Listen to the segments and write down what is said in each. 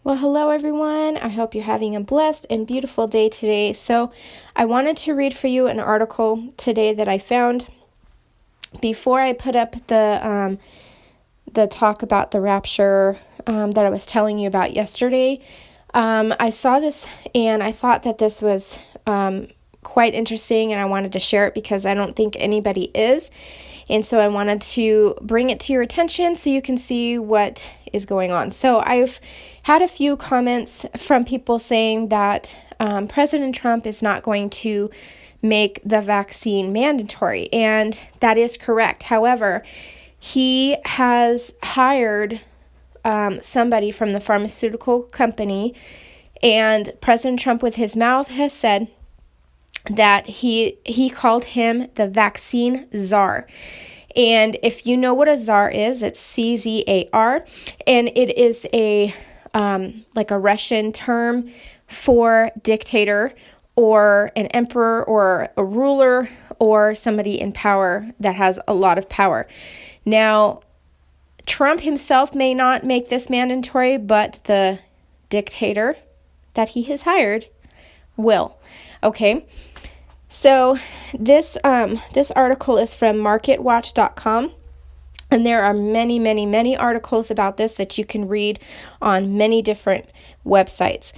Well, hello everyone. I hope you're having a blessed and beautiful day today. So, I wanted to read for you an article today that I found before I put up the talk about the rapture that I was telling you about yesterday. I saw this and I thought that this was quite interesting, and I wanted to share it because I don't think anybody is. And so I wanted to bring it to your attention so you can see what is going on. So I've had a few comments from people saying that President Trump is not going to make the vaccine mandatory, and that is correct. However, he has hired somebody from the pharmaceutical company, and President Trump with his mouth has said that he called him the vaccine czar. And if you know what a czar is, it's CZAR, and it is a like a Russian term for dictator or an emperor or a ruler or somebody in power that has a lot of power. Now, Trump himself may not make this mandatory, but the dictator that he has hired will. Okay. So this article is from marketwatch.com, and there are many, many, many articles about this that you can read on many different websites.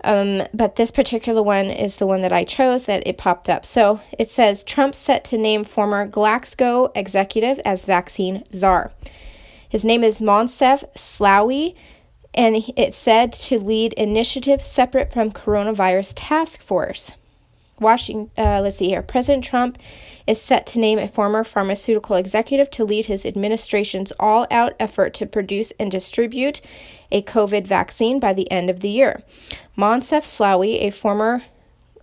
But this particular one is the one that I chose, that it popped up. So it says, Trump set to name former Glaxo executive as vaccine czar. His name is Moncef Slaoui, and it's said to lead initiative separate from coronavirus task force. Let's see here. President Trump is set to name a former pharmaceutical executive to lead his administration's all-out effort to produce and distribute a COVID vaccine by the end of the year. Moncef Slaoui, a former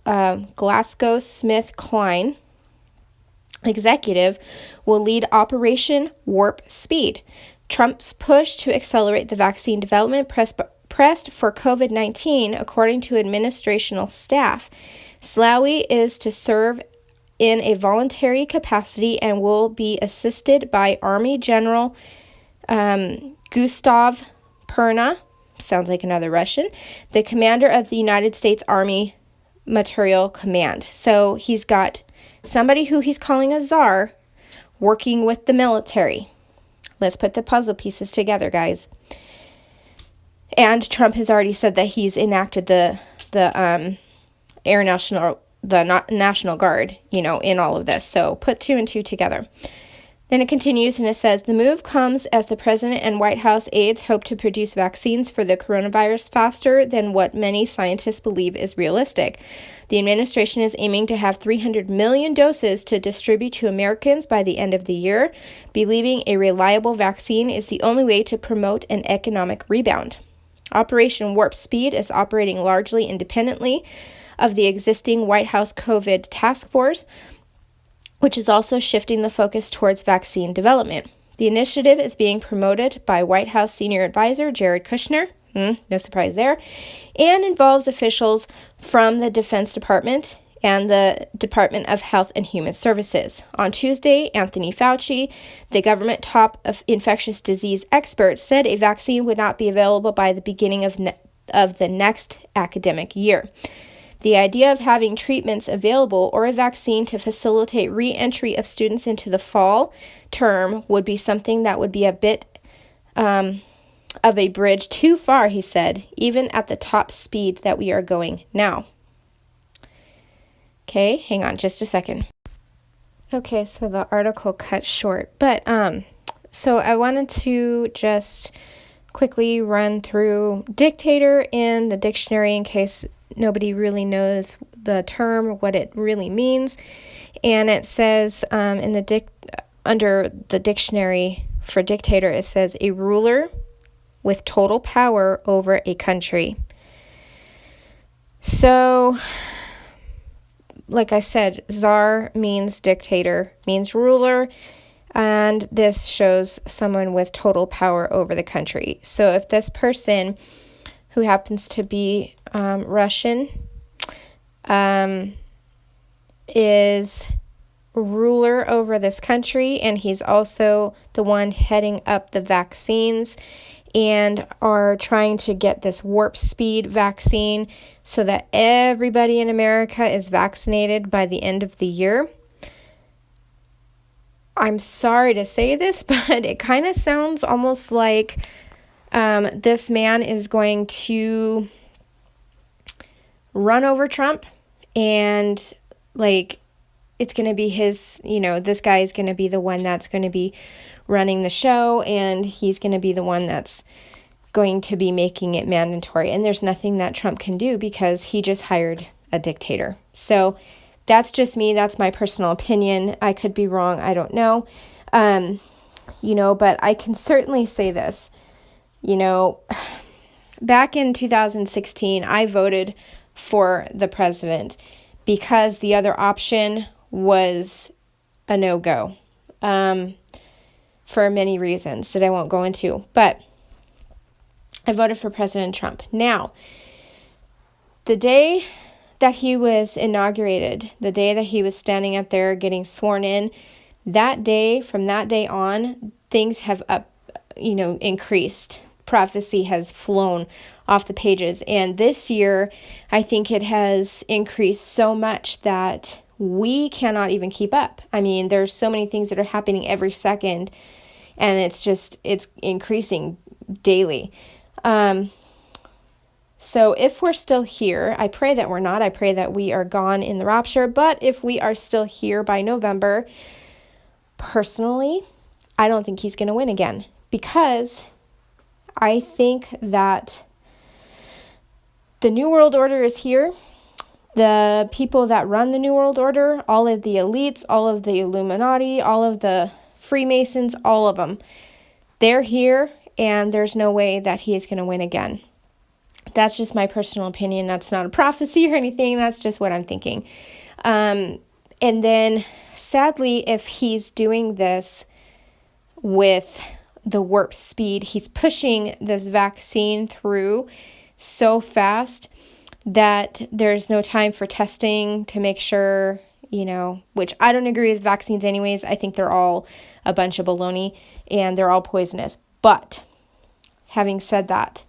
GlaxoSmithKline executive, will lead Operation Warp Speed, Trump's push to accelerate the vaccine development pressed for COVID-19, according to administrational staff. Slaoui is to serve in a voluntary capacity and will be assisted by Army General Gustav Perna, sounds like another Russian, the commander of the United States Army Materiel Command. So he's got somebody who he's calling a czar working with the military. Let's put the puzzle pieces together, guys. And Trump has already said that he's enacted the National Guard, in all of this. So put two and two together. Then it continues and it says, the move comes as the president and White House aides hope to produce vaccines for the coronavirus faster than what many scientists believe is realistic. The administration is aiming to have 300 million doses to distribute to Americans by the end of the year, believing a reliable vaccine is the only way to promote an economic rebound. Operation Warp Speed is operating largely independently of the existing White House COVID task force, which is also shifting the focus towards vaccine development. The initiative is being promoted by White House senior advisor Jared Kushner, no surprise there, and involves officials from the Defense Department and the Department of Health and Human Services. On Tuesday, Anthony Fauci, the government top of infectious disease expert, said a vaccine would not be available by the beginning of the next academic year. The idea of having treatments available or a vaccine to facilitate re-entry of students into the fall term would be something that would be a bit of a bridge too far, he said, even at the top speed that we are going now. Okay, hang on just a second. Okay, so the article cut short, but so I wanted to just quickly run through dictator in the dictionary in case nobody really knows the term, what it really means. And it says under the dictionary for dictator, it says a ruler with total power over a country. So, like I said, czar means dictator, means ruler, and this shows someone with total power over the country. So if this person, who happens to be Russian, is ruler over this country, and he's also the one heading up the vaccines and are trying to get this warp speed vaccine so that everybody in America is vaccinated by the end of the year. I'm sorry to say this, but it kind of sounds almost like this man is going to run over Trump, and like it's going to be his, this guy is going to be the one that's going to be running the show, and he's going to be the one that's going to be making it mandatory. And there's nothing that Trump can do because he just hired a dictator. So that's just me. That's my personal opinion. I could be wrong. I don't know. But I can certainly say this. Back in 2016, I voted for the president because the other option was a no-go for many reasons that I won't go into. But I voted for President Trump. Now, the day that he was inaugurated, the day that he was standing up there getting sworn in, that day, from that day on, things have increased. Prophecy has flown off the pages. And this year, I think it has increased so much that we cannot even keep up. I mean, there's so many things that are happening every second, and it's increasing daily. So if we're still here, I pray that we're not. I pray that we are gone in the rapture. But if we are still here by November, personally, I don't think he's going to win again, because I think that the New World Order is here. The people that run the New World Order, all of the elites, all of the Illuminati, all of the Freemasons, all of them, they're here, and there's no way that he is going to win again. That's just my personal opinion. That's not a prophecy or anything. That's just what I'm thinking. And then, sadly, if he's doing this with the warp speed, he's pushing this vaccine through so fast that there's no time for testing to make sure, which I don't agree with vaccines anyways. I think they're all a bunch of baloney and they're all poisonous. But having said that,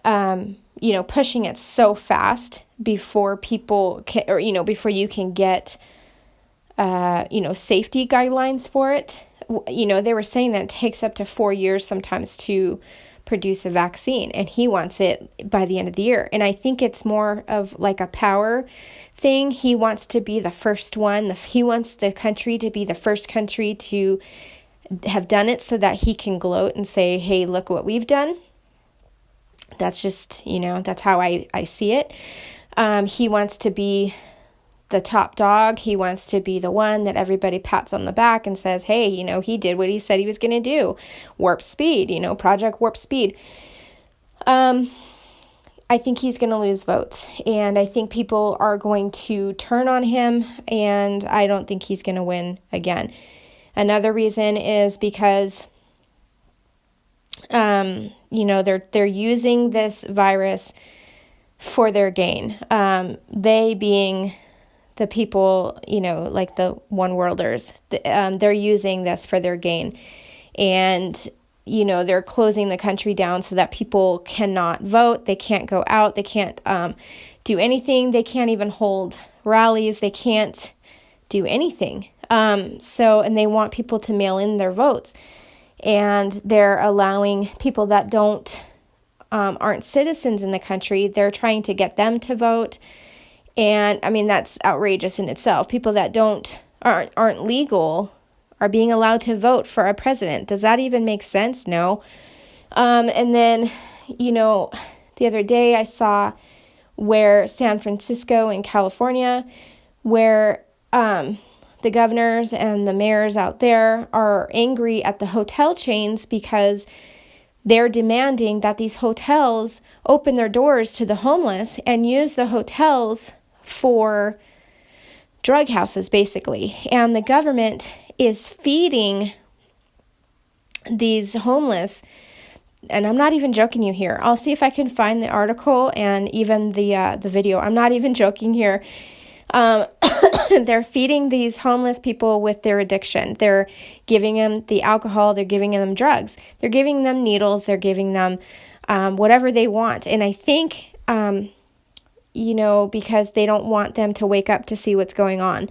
pushing it so fast before people can, or, before you can get, safety guidelines for it. They were saying that it takes up to 4 years sometimes to produce a vaccine, and he wants it by the end of the year. And I think it's more of like a power thing. He wants to be the first one. He wants the country to be the first country to have done it so that he can gloat and say, hey, look what we've done. That's just, that's how I see it. He wants to be the top dog. He wants to be the one that everybody pats on the back and says, hey, he did what he said he was going to do. Warp speed, Project Warp Speed. I think he's going to lose votes, and I think people are going to turn on him, and I don't think he's going to win again. Another reason is because they're using this virus for their gain. They being the people, like the one worlders, they're using this for their gain. And, they're closing the country down so that people cannot vote. They can't go out. They can't do anything. They can't even hold rallies. They can't do anything. And they want people to mail in their votes. And they're allowing people that aren't citizens in the country, they're trying to get them to vote. And I mean, that's outrageous in itself. People that aren't legal are being allowed to vote for a president. Does that even make sense? No. And then, the other day I saw where San Francisco in California, where the governors and the mayors out there are angry at the hotel chains because they're demanding that these hotels open their doors to the homeless and use the hotels for drug houses, basically. And the government is feeding these homeless, and I'm not even joking you here. I'll see if I can find the article and even the video. I'm not even joking here. Um, they're feeding these homeless people with their addiction. They're giving them the alcohol. They're giving them drugs. They're giving them needles. They're giving them whatever they want. And I think, because they don't want them to wake up to see what's going on.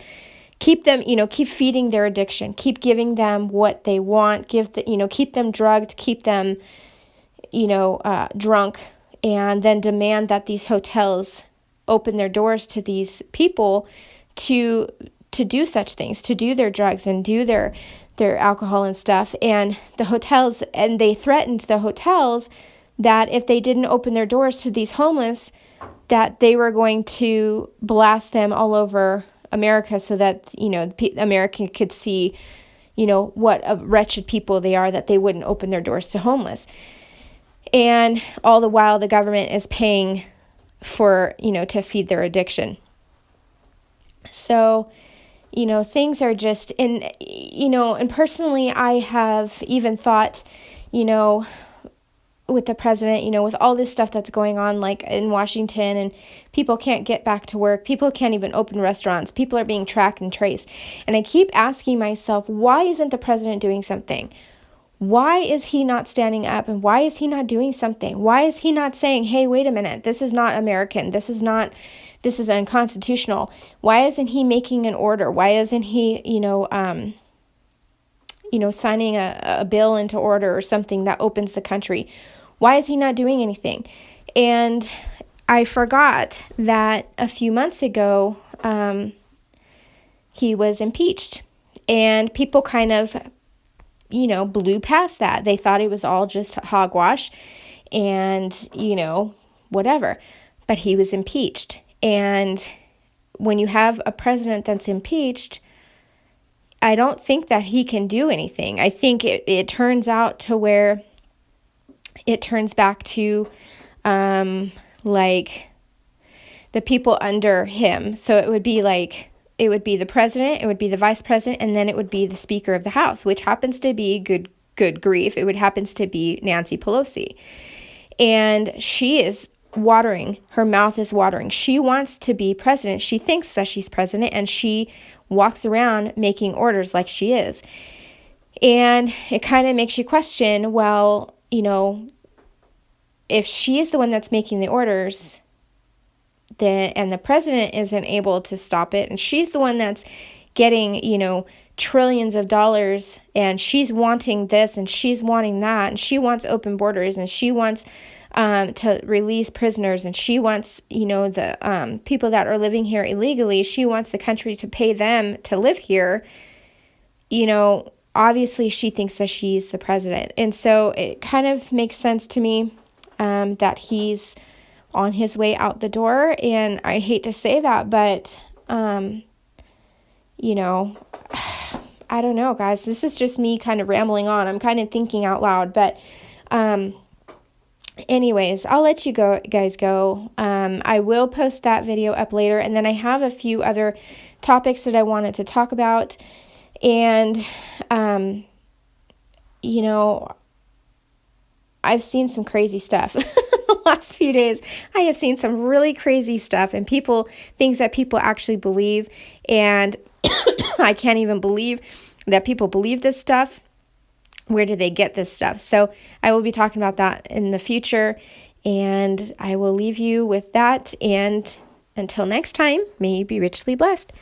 Keep them, keep feeding their addiction. Keep giving them what they want. Keep them drugged. Keep them, drunk. And then demand that these hotels open their doors to these people to do such things, to do their drugs and do their alcohol and stuff. And the hotels, and they threatened the hotels that if they didn't open their doors to these homeless, that they were going to blast them all over America so that, America could see, what a wretched people they are, that they wouldn't open their doors to homeless. And all the while the government is paying for, to feed their addiction. So, things are just, and personally, I have even thought, with the president, with all this stuff that's going on, like in Washington, and people can't get back to work. People can't even open restaurants. People are being tracked and traced. And I keep asking myself, why isn't the president doing something? Why is he not standing up, and why is he not doing something? Why is he not saying, hey, wait a minute, this is not American. This is unconstitutional. Why isn't he making an order? Why isn't he, signing a bill into order or something that opens the country? Why is he not doing anything? And I forgot that a few months ago, he was impeached, and people kind of blew past that. They thought it was all just hogwash and, whatever. But he was impeached. And when you have a president that's impeached, I don't think that he can do anything. I think it turns out to where it turns back to, like the people under him. So it would be the president, it would be the vice president, and then it would be the Speaker of the House, which happens to be, good grief, happens to be Nancy Pelosi. And she is watering, her mouth is watering. She wants to be president. She thinks that she's president, and she walks around making orders like she is. And it kind of makes you question, well, if she is the one that's making the orders, and the president isn't able to stop it, and she's the one that's getting, trillions of dollars, and she's wanting this and she's wanting that, and she wants open borders, and she wants to release prisoners, and she wants, the people that are living here illegally, she wants the country to pay them to live here. Obviously she thinks that she's the president. And so it kind of makes sense to me that he's on his way out the door. And I hate to say that, but, I don't know, guys. This is just me kind of rambling on. I'm kind of thinking out loud, but anyways, I'll let you guys go. I will post that video up later, and then I have a few other topics that I wanted to talk about. And, I've seen some crazy stuff the last few days. I have seen some really crazy stuff, and things that people actually believe. And I can't even believe that people believe this stuff. Where do they get this stuff? So I will be talking about that in the future, and I will leave you with that. And until next time, may you be richly blessed.